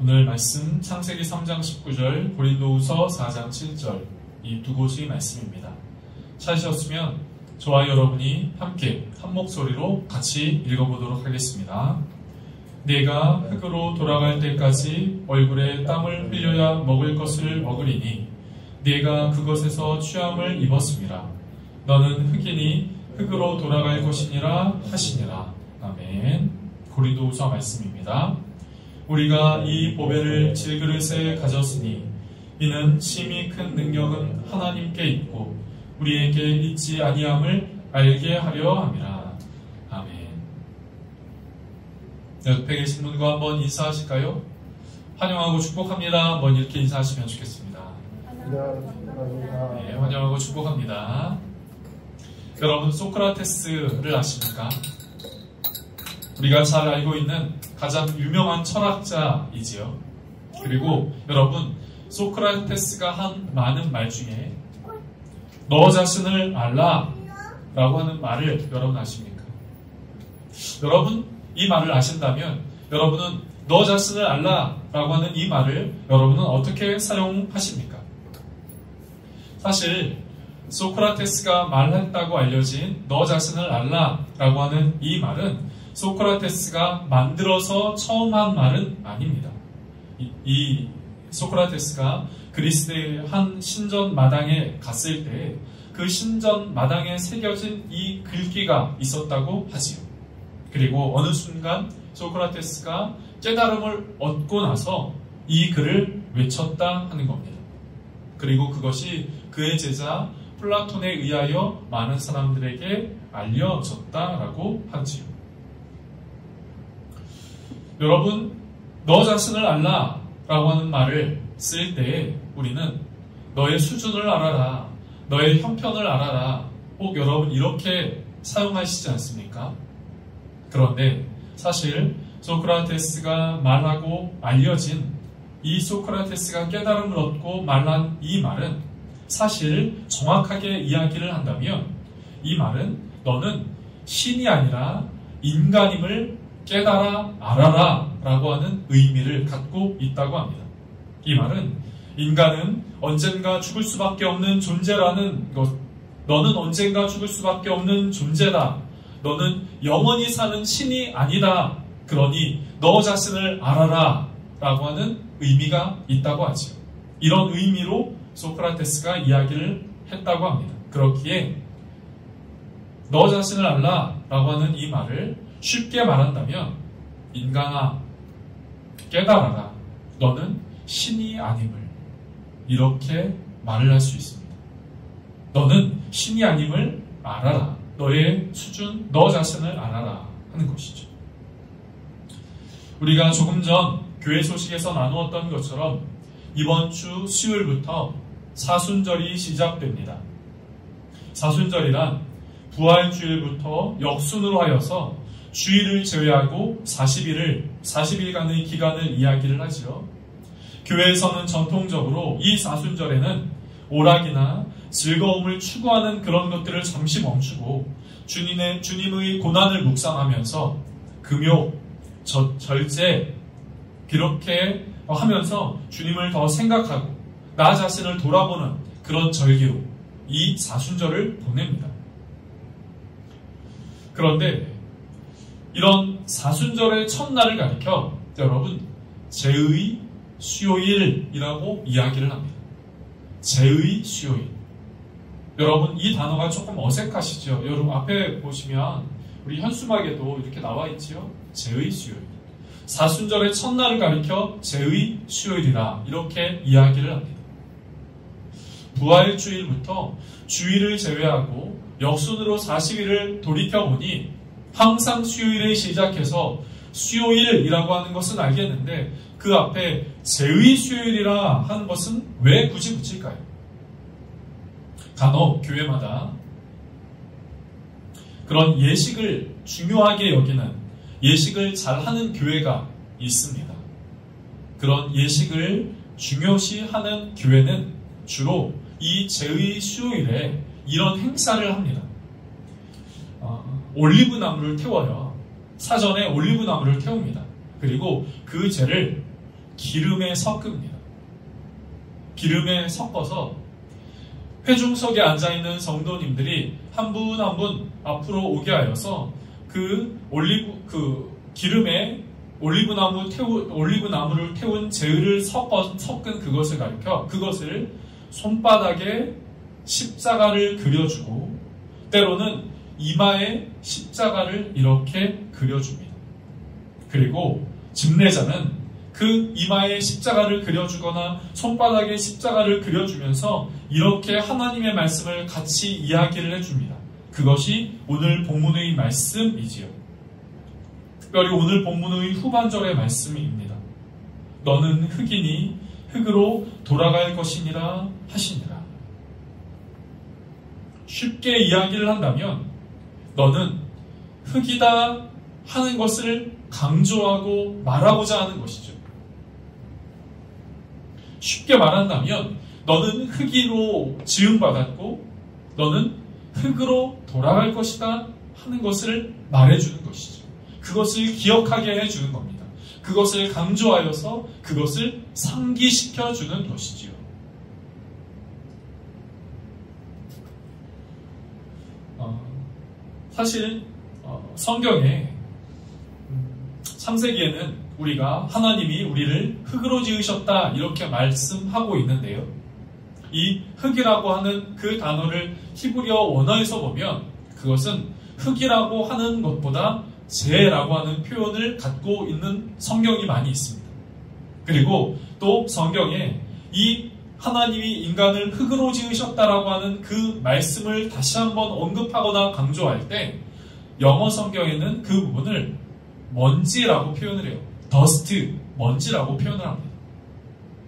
오늘 말씀 창세기 3장 19절, 고린도후서 4장 7절 이 두 곳의 말씀입니다. 찾으셨으면 저와 여러분이 함께 한 목소리로 같이 읽어보도록 하겠습니다. 내가 흙으로 돌아갈 때까지 얼굴에 땀을 흘려야 먹을 것을 먹으리니 내가 그것에서 취함을 입었음이라. 너는 흙이니 흙으로 돌아갈 것이니라 하시니라. 아멘. 고린도후서 말씀입니다. 우리가 이 보배를 질그릇에 가졌으니 이는 심히 큰 능력은 하나님께 있고 우리에게 있지 아니함을 알게 하려 함이라. 아멘. 옆에 계신 분과 한번 인사하실까요? 환영하고 축복합니다. 한번 이렇게 인사하시면 좋겠습니다. 네, 환영하고 축복합니다. 여러분, 소크라테스를 아십니까? 우리가 잘 알고 있는 가장 유명한 철학자이지요. 그리고 여러분, 소크라테스가 한 많은 말 중에 너 자신을 알라 라고 하는 말을 여러분 아십니까? 여러분, 이 말을 아신다면 여러분은 너 자신을 알라 라고 하는 이 말을 여러분은 어떻게 사용하십니까? 사실 소크라테스가 말했다고 알려진 너 자신을 알라 라고 하는 이 말은 소크라테스가 만들어서 처음 한 말은 아닙니다. 이 소크라테스가 그리스의 한 신전 마당에 갔을 때 그 신전 마당에 새겨진 이 글귀가 있었다고 하지요. 그리고 어느 순간 소크라테스가 깨달음을 얻고 나서 이 글을 외쳤다 하는 겁니다. 그리고 그것이 그의 제자 플라톤에 의하여 많은 사람들에게 알려졌다라고 하지요. 여러분, 너 자신을 알라 라고 하는 말을 쓸 때 우리는 너의 수준을 알아라, 너의 형편을 알아라, 혹 여러분 이렇게 사용하시지 않습니까? 그런데 사실 소크라테스가 말하고 알려진 이 소크라테스가 깨달음을 얻고 말한 이 말은 사실 정확하게 이야기를 한다면 이 말은 너는 신이 아니라 인간임을 깨달아 알아라 라고 하는 의미를 갖고 있다고 합니다. 이 말은 인간은 언젠가 죽을 수밖에 없는 존재라는 것, 너는 언젠가 죽을 수밖에 없는 존재다. 너는 영원히 사는 신이 아니다. 그러니 너 자신을 알아라 라고 하는 의미가 있다고 하죠. 이런 의미로 소크라테스가 이야기를 했다고 합니다. 그렇기에 너 자신을 알라 라고 하는 이 말을 쉽게 말한다면 인간아 깨달아라. 너는 신이 아님을 이렇게 말을 할 수 있습니다. 너는 신이 아님을 알아라. 너의 수준, 너 자신을 알아라 하는 것이죠. 우리가 조금 전 교회 소식에서 나누었던 것처럼 이번 주 수요일부터 사순절이 시작됩니다. 사순절이란 부활주일부터 역순으로 하여서 주일을 제외하고 40일간의 기간을 이야기를 하지요. 교회에서는 전통적으로 이 사순절에는 오락이나 즐거움을 추구하는 그런 것들을 잠시 멈추고 주님의 고난을 묵상하면서 금요, 절제 그렇게 하면서 주님을 더 생각하고 나 자신을 돌아보는 그런 절기로 이 사순절을 보냅니다. 그런데 이런 사순절의 첫날을 가리켜 여러분 제의 수요일이라고 이야기를 합니다. 제의 수요일. 여러분 이 단어가 조금 어색하시죠? 여러분 앞에 보시면 우리 현수막에도 이렇게 나와 있지요? 제의 수요일. 사순절의 첫날을 가리켜 제의 수요일이라 이렇게 이야기를 합니다. 부활주일부터 주일을 제외하고 역순으로 40일을 돌이켜보니 항상 수요일에 시작해서 수요일이라고 하는 것은 알겠는데 그 앞에 제의 수요일이라 하는 것은 왜 굳이 붙일까요? 간혹 교회마다 그런 예식을 중요하게 여기는 예식을 잘하는 교회가 있습니다. 그런 예식을 중요시하는 교회는 주로 이 제의 수요일에 이런 행사를 합니다. 올리브나무를 태워요. 사전에 올리브나무를 태웁니다. 그리고 그 재를 기름에 섞습니다. 기름에 섞어서 회중석에 앉아있는 성도님들이 한 분 한 분 앞으로 오게 하여서 기름에 올리브나무를 태운 재를 섞은 그것을 가리켜 그것을 손바닥에 십자가를 그려주고 때로는 이마에 십자가를 이렇게 그려줍니다. 그리고 집례자는 그 이마에 십자가를 그려주거나 손바닥에 십자가를 그려주면서 이렇게 하나님의 말씀을 같이 이야기를 해줍니다. 그것이 오늘 본문의 말씀이지요. 특별히 오늘 본문의 후반절의 말씀입니다. 너는 흙이니 흙으로 돌아갈 것이니라 하시니라. 쉽게 이야기를 한다면 너는 흙이다 하는 것을 강조하고 말하고자 하는 것이죠. 쉽게 말한다면 너는 흙으로 지음받았고 너는 흙으로 돌아갈 것이다 하는 것을 말해주는 것이죠. 그것을 기억하게 해주는 겁니다. 그것을 강조하여서 그것을 상기시켜주는 것이지요. 사실 성경에 창세기에는 우리가 하나님이 우리를 흙으로 지으셨다 이렇게 말씀하고 있는데요. 이 흙이라고 하는 그 단어를 히브리어 원어에서 보면 그것은 흙이라고 하는 것보다 재라고 하는 표현을 갖고 있는 성경이 많이 있습니다. 그리고 또 성경에 이 하나님이 인간을 흙으로 지으셨다라고 하는 그 말씀을 다시 한번 언급하거나 강조할 때 영어 성경에는 그 부분을 먼지라고 표현을 해요. 더스트, 먼지라고 표현을 합니다.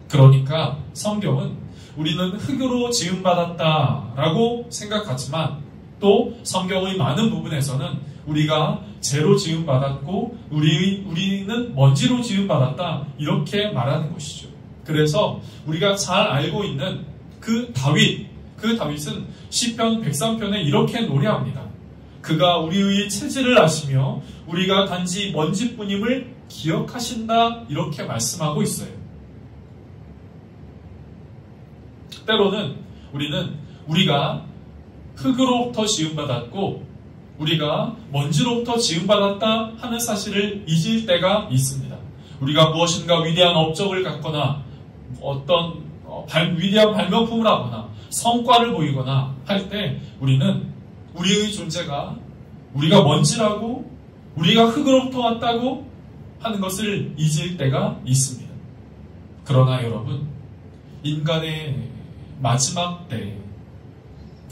그러니까 성경은 우리는 흙으로 지음받았다라고 생각하지만 또 성경의 많은 부분에서는 우리가 재로 지음받았고 우리는 먼지로 지음받았다 이렇게 말하는 것이죠. 그래서 우리가 잘 알고 있는 그 다윗은 시편 103편에 이렇게 노래합니다. 그가 우리의 체질을 아시며 우리가 단지 먼지뿐임을 기억하신다 이렇게 말씀하고 있어요. 때로는 우리가 흙으로부터 지음받았고 우리가 먼지로부터 지음받았다 하는 사실을 잊을 때가 있습니다. 우리가 무엇인가 위대한 업적을 갖거나 어떤 위대한 발명품을 하거나 성과를 보이거나 할 때 우리는 우리의 존재가 우리가 먼지라고 우리가 흙으로부터 왔다고 하는 것을 잊을 때가 있습니다. 그러나 여러분, 인간의 마지막 때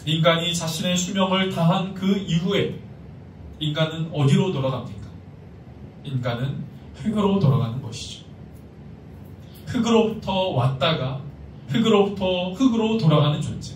인간이 자신의 수명을 다한 그 이후에 인간은 어디로 돌아갑니까? 인간은 흙으로 돌아가는 것이죠. 흙으로부터 왔다가 흙으로부터 흙으로 돌아가는 존재.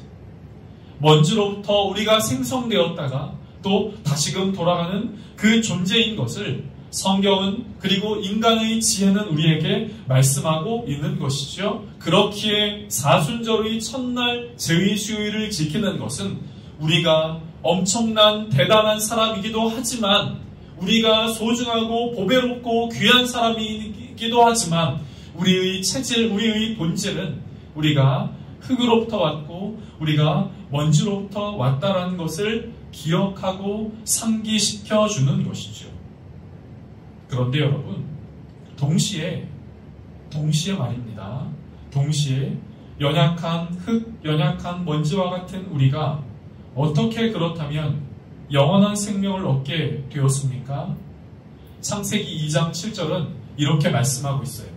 먼지로부터 우리가 생성되었다가 또 다시금 돌아가는 그 존재인 것을 성경은 그리고 인간의 지혜는 우리에게 말씀하고 있는 것이죠. 그렇기에 사순절의 첫날 제의수요일을 지키는 것은 우리가 엄청난 대단한 사람이기도 하지만 우리가 소중하고 보배롭고 귀한 사람이기도 하지만 우리의 체질, 우리의 본질은 우리가 흙으로부터 왔고 우리가 먼지로부터 왔다라는 것을 기억하고 상기시켜주는 것이죠. 그런데 여러분, 동시에 말입니다. 동시에 연약한 흙, 연약한 먼지와 같은 우리가 어떻게 그렇다면 영원한 생명을 얻게 되었습니까? 창세기 2장 7절은 이렇게 말씀하고 있어요.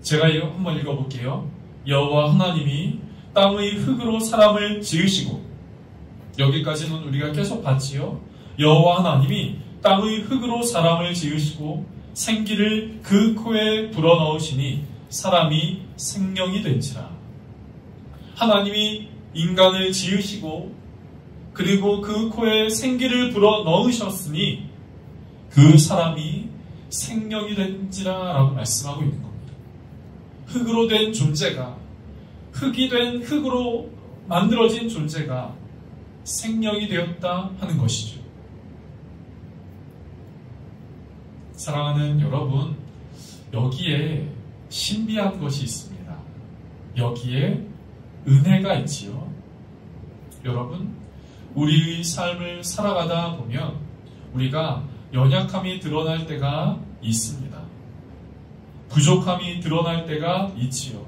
제가 한번 읽어볼게요. 여호와 하나님이 땅의 흙으로 사람을 지으시고, 여기까지는 우리가 계속 봤지요. 여호와 하나님이 땅의 흙으로 사람을 지으시고 생기를 그 코에 불어넣으시니 사람이 생명이 된지라. 하나님이 인간을 지으시고 그리고 그 코에 생기를 불어넣으셨으니 그 사람이 생명이 된지라 라고 말씀하고 있는 겁니다. 흙으로 된 존재가, 흙이 된 흙으로 만들어진 존재가 생명이 되었다 하는 것이죠. 사랑하는 여러분, 여기에 신비한 것이 있습니다. 여기에 은혜가 있지요. 여러분, 우리의 삶을 살아가다 보면 우리가 연약함이 드러날 때가 있습니다. 부족함이 드러날 때가 있지요.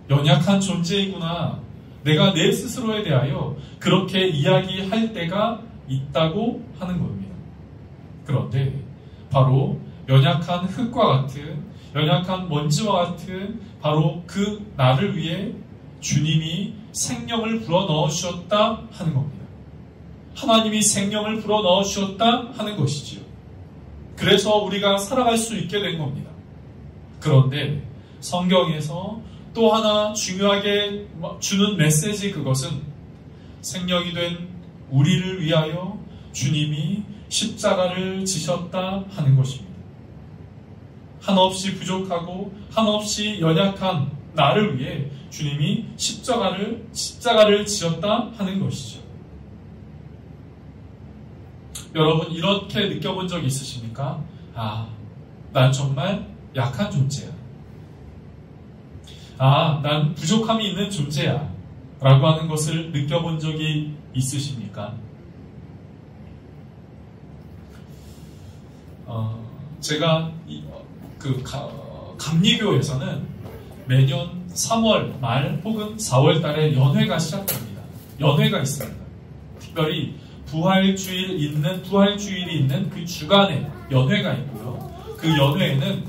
연약한 존재이구나. 내가 내 스스로에 대하여 그렇게 이야기할 때가 있다고 하는 겁니다. 그런데 바로 연약한 흙과 같은, 연약한 먼지와 같은 바로 그 나를 위해 주님이 생명을 불어넣어 주셨다 하는 겁니다. 하나님이 생명을 불어넣어 주셨다 하는 것이지요. 그래서 우리가 살아갈 수 있게 된 겁니다. 그런데 성경에서 또 하나 중요하게 주는 메시지, 그것은 생명이 된 우리를 위하여 주님이 십자가를 지셨다 하는 것입니다. 한없이 부족하고 한없이 연약한 나를 위해 주님이 십자가를 지었다 하는 것이죠. 여러분, 이렇게 느껴본 적 있으십니까? 난 정말 약한 존재야. 난 부족함이 있는 존재야. 라고 하는 것을 느껴본 적이 있으십니까? 제가 감리교에서는 매년 3월 말 혹은 4월 달에 연회가 시작됩니다. 연회가 있습니다. 특별히 부활주일이 있는 그 주간에 연회가 있고요. 그 연회에는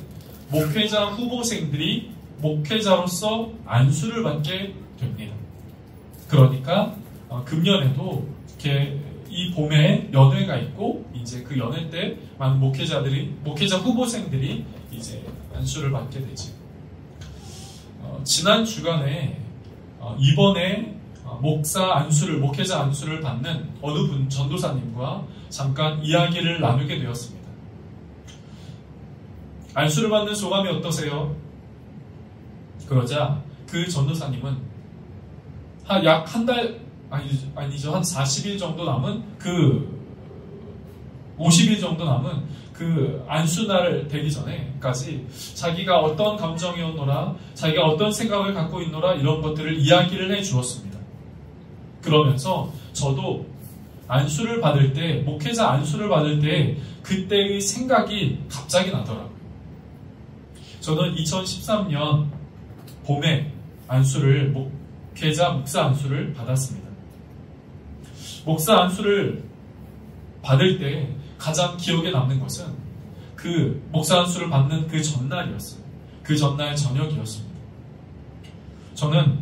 목회자 후보생들이 목회자로서 안수를 받게 됩니다. 그러니까 금년에도 이렇게 이 봄에 연회가 있고, 이제 그 연회 때 많은 목회자 후보생들이 이제 안수를 받게 되죠. 지난 주간에 이번에 목회자 안수를 받는 어느 분 전도사님과 잠깐 이야기를 나누게 되었습니다. 안수를 받는 소감이 어떠세요? 그러자 그 전도사님은 약 한 달, 아니죠. 한 40일 정도 남은 50일 정도 남은 그 안수날 되기 전에까지 자기가 어떤 감정이었노라, 자기가 어떤 생각을 갖고 있노라, 이런 것들을 이야기를 해 주었습니다. 그러면서 저도 안수를 받을 때, 목회자 안수를 받을 때 그때의 생각이 갑자기 나더라고요. 저는 2013년 봄에 목사 안수를 받았습니다. 목사 안수를 받을 때 가장 기억에 남는 것은 그 목사 안수를 받는 그 전날이었어요. 그 전날 저녁이었습니다. 저는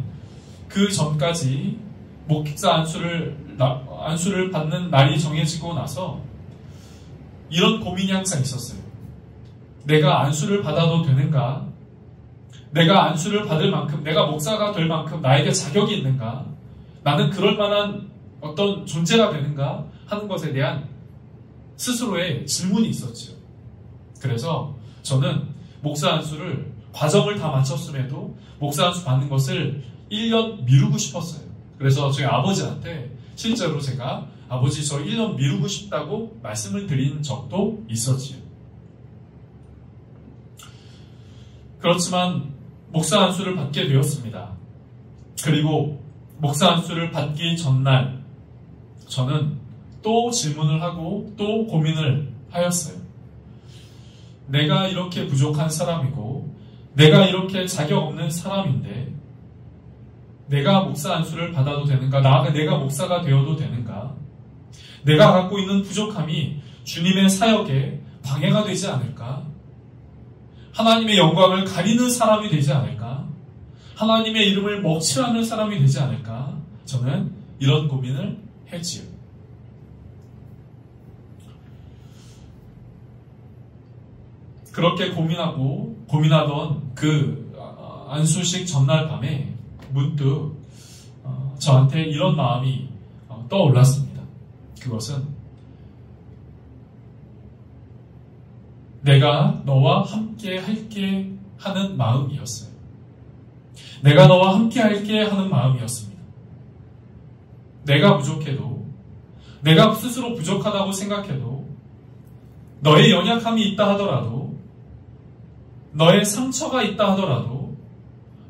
그 전까지 목사 안수를 받는 날이 정해지고 나서 이런 고민이 항상 있었어요. 내가 안수를 받아도 되는가? 내가 안수를 받을 만큼, 내가 목사가 될 만큼 나에게 자격이 있는가? 나는 그럴 만한 어떤 존재가 되는가? 하는 것에 대한 스스로의 질문이 있었죠. 그래서 저는 목사 안수를 과정을 다 마쳤음에도 목사 안수 받는 것을 1년 미루고 싶었어요. 그래서 저희 아버지한테 실제로 제가 아버지 저 1년 미루고 싶다고 말씀을 드린 적도 있었지요. 그렇지만 목사 안수를 받게 되었습니다. 그리고 목사 안수를 받기 전날 저는 또 질문을 하고 또 고민을 하였어요. 내가 이렇게 부족한 사람이고 내가 이렇게 자격 없는 사람인데 내가 목사 안수를 받아도 되는가? 내가 목사가 되어도 되는가? 내가 갖고 있는 부족함이 주님의 사역에 방해가 되지 않을까? 하나님의 영광을 가리는 사람이 되지 않을까? 하나님의 이름을 먹칠하는 사람이 되지 않을까? 저는 이런 고민을 했지요. 그렇게 고민하던 그 안수식 전날 밤에 문득 저한테 이런 마음이 떠올랐습니다. 그것은 내가 너와 함께 할게 하는 마음이었어요. 내가 너와 함께 할게 하는 마음이었습니다. 내가 부족해도, 내가 스스로 부족하다고 생각해도, 너의 연약함이 있다 하더라도 너의 상처가 있다 하더라도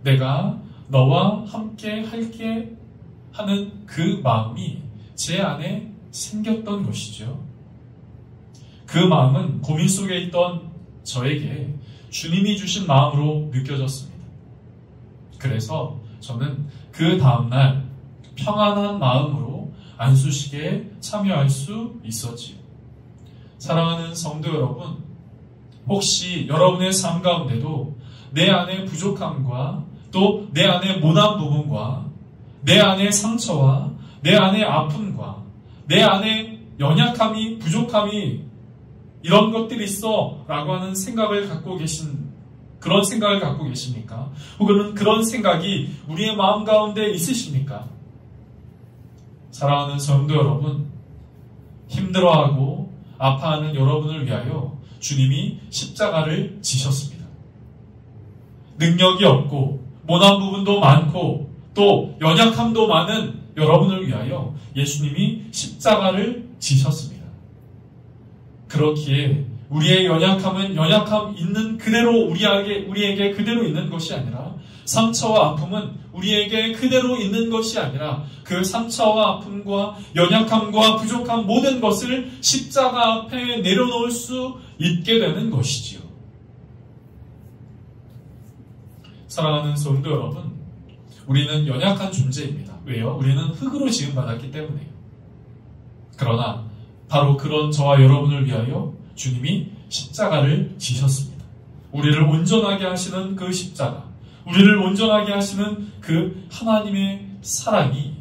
내가 너와 함께 할게 하는 그 마음이 제 안에 생겼던 것이죠. 그 마음은 고민 속에 있던 저에게 주님이 주신 마음으로 느껴졌습니다. 그래서 저는 그 다음날 평안한 마음으로 안수식에 참여할 수 있었지요. 사랑하는 성도 여러분, 혹시 여러분의 삶 가운데도 내 안의 부족함과 또 내 안의 모난 부분과 내 안의 상처와 내 안의 아픔과 내 안의 연약함이, 부족함이 이런 것들이 있어 라고 하는 생각을 갖고 그런 생각을 갖고 계십니까? 혹은 그런 생각이 우리의 마음 가운데 있으십니까? 사랑하는 성도 여러분, 힘들어하고 아파하는 여러분을 위하여 주님이 십자가를 지셨습니다. 능력이 없고 모난 부분도 많고 또 연약함도 많은 여러분을 위하여 예수님이 십자가를 지셨습니다. 그렇기에 우리의 연약함은 연약함 있는 그대로 우리에게 그대로 있는 것이 아니라, 상처와 아픔은 우리에게 그대로 있는 것이 아니라 그 상처와 아픔과 연약함과 부족한 모든 것을 십자가 앞에 내려놓을 수 있게 되는 것이지요. 사랑하는 성도 여러분, 우리는 연약한 존재입니다. 왜요? 우리는 흙으로 지음받았기 때문에요. 그러나 바로 그런 저와 여러분을 위하여 주님이 십자가를 지셨습니다. 우리를 온전하게 하시는 그 십자가, 우리를 온전하게 하시는 그 하나님의 사랑이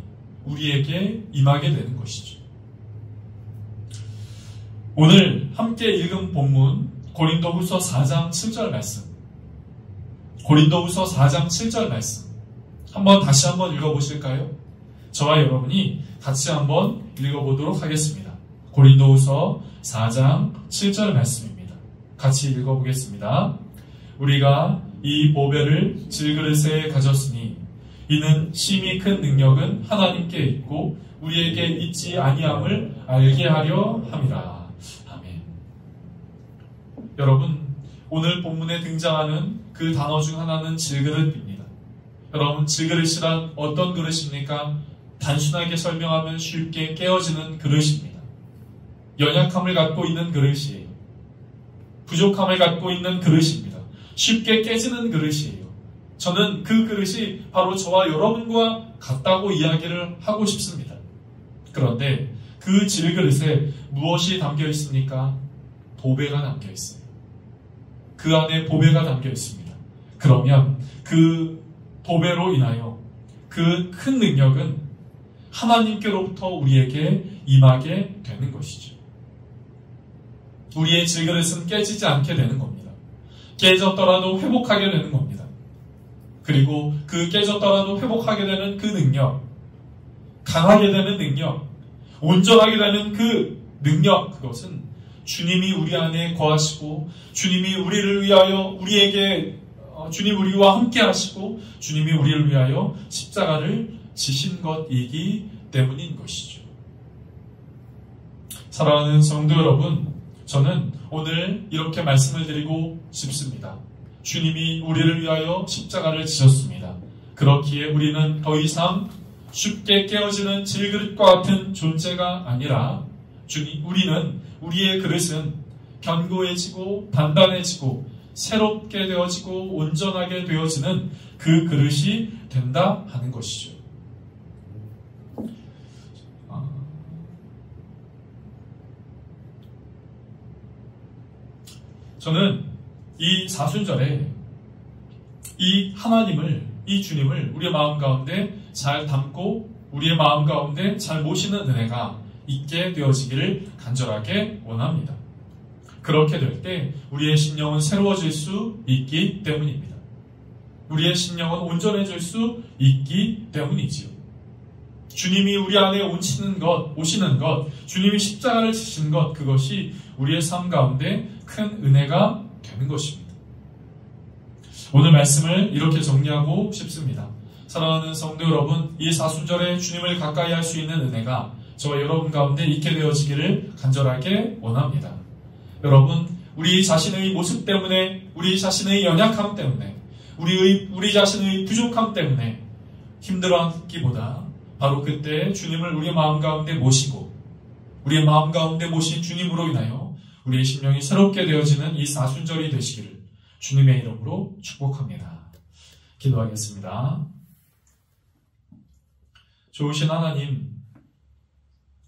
우리에게 임하게 되는 것이죠. 오늘 함께 읽은 본문 고린도후서 4장 7절 말씀, 고린도후서 4장 7절 말씀 다시 한번 읽어보실까요? 저와 여러분이 같이 한번 읽어보도록 하겠습니다. 고린도후서 4장 7절 말씀입니다. 같이 읽어보겠습니다. 우리가 이 보배를 질그릇에 가졌으니 이는 심히 큰 능력은 하나님께 있고 우리에게 있지 아니함을 알게 하려 함이라. 아멘. 여러분, 오늘 본문에 등장하는 그 단어 중 하나는 질그릇입니다. 여러분, 질그릇이란 어떤 그릇입니까? 단순하게 설명하면 쉽게 깨어지는 그릇입니다. 연약함을 갖고 있는 그릇이에요. 부족함을 갖고 있는 그릇입니다. 쉽게 깨지는 그릇이에요. 저는 그 그릇이 바로 저와 여러분과 같다고 이야기를 하고 싶습니다. 그런데 그 질그릇에 무엇이 담겨 있습니까? 보배가 담겨 있어요. 그 안에 보배가 담겨 있습니다. 그러면 그 보배로 인하여 그 큰 능력은 하나님께로부터 우리에게 임하게 되는 것이죠. 우리의 질그릇은 깨지지 않게 되는 겁니다. 깨졌더라도 회복하게 되는 겁니다. 그리고 그 깨졌더라도 회복하게 되는 그 능력, 강하게 되는 능력, 온전하게 되는 그 능력, 그것은 주님이 우리 안에 거하시고 주님이 우리를 위하여 주님 우리와 함께 하시고 주님이 우리를 위하여 십자가를 지신 것이기 때문인 것이죠. 사랑하는 성도 여러분, 저는 오늘 이렇게 말씀을 드리고 싶습니다. 주님이 우리를 위하여 십자가를 지셨습니다. 그렇기에 우리는 더 이상 쉽게 깨어지는 질그릇과 같은 존재가 아니라 우리의 그릇은 견고해지고 단단해지고 새롭게 되어지고 온전하게 되어지는 그 그릇이 된다 하는 것이죠. 저는 이 사순절에 이 하나님을, 이 주님을 우리의 마음 가운데 잘 담고 우리의 마음 가운데 잘 모시는 은혜가 있게 되어지기를 간절하게 원합니다. 그렇게 될 때 우리의 심령은 새로워질 수 있기 때문입니다. 우리의 심령은 온전해질 수 있기 때문이지요. 주님이 우리 안에 오시는 것, 주님이 십자가를 지신 것, 그것이 우리의 삶 가운데 큰 은혜가 되는 것입니다. 오늘 말씀을 이렇게 정리하고 싶습니다. 사랑하는 성도 여러분, 이 사순절에 주님을 가까이 할 수 있는 은혜가 저와 여러분 가운데 있게 되어지기를 간절하게 원합니다. 여러분, 우리 자신의 모습 때문에, 우리 자신의 연약함 때문에, 우리 자신의 부족함 때문에 힘들어하기보다 바로 그때 주님을 우리의 마음 가운데 모시고 우리의 마음 가운데 모신 주님으로 인하여 우리의 심령이 새롭게 되어지는 이 사순절이 되시기를 주님의 이름으로 축복합니다. 기도하겠습니다. 좋으신 하나님,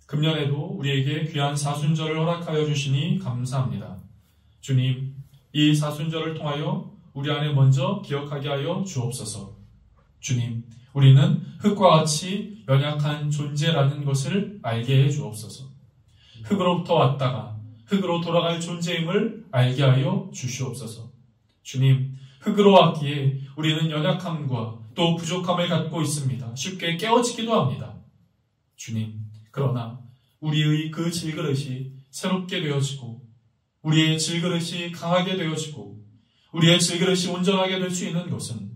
금년에도 우리에게 귀한 사순절을 허락하여 주시니 감사합니다. 주님, 이 사순절을 통하여 우리 안에 먼저 기억하게 하여 주옵소서. 주님, 우리는 흙과 같이 연약한 존재라는 것을 알게 해 주옵소서. 흙으로부터 왔다가 흙으로 돌아갈 존재임을 알게 하여 주시옵소서. 주님, 흙으로 왔기에 우리는 연약함과 또 부족함을 갖고 있습니다. 쉽게 깨어지기도 합니다. 주님, 그러나 우리의 그 질그릇이 새롭게 되어지고 우리의 질그릇이 강하게 되어지고 우리의 질그릇이 온전하게 될 수 있는 것은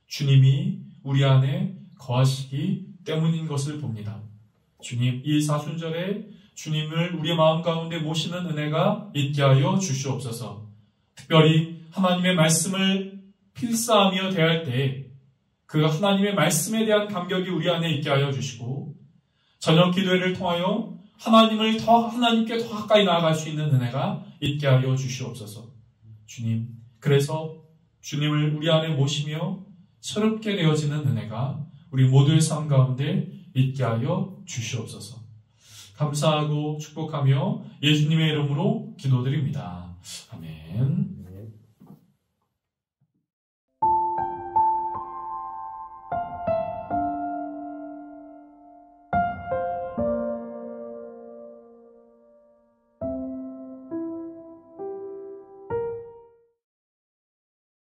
주님이 우리 안에 거하시기 때문인 것을 봅니다. 주님, 이 사순절에 주님을 우리의 마음 가운데 모시는 은혜가 있게 하여 주시옵소서. 특별히 하나님의 말씀을 필사하며 대할 때 그 하나님의 말씀에 대한 감격이 우리 안에 있게 하여 주시고 저녁 기도회를 통하여 하나님께 더 가까이 나아갈 수 있는 은혜가 있게 하여 주시옵소서. 주님, 그래서 주님을 우리 안에 모시며 새롭게 되어지는 은혜가 우리 모두의 삶 가운데 있게 하여 주시옵소서. 감사하고 축복하며 예수님의 이름으로 기도드립니다. 아멘.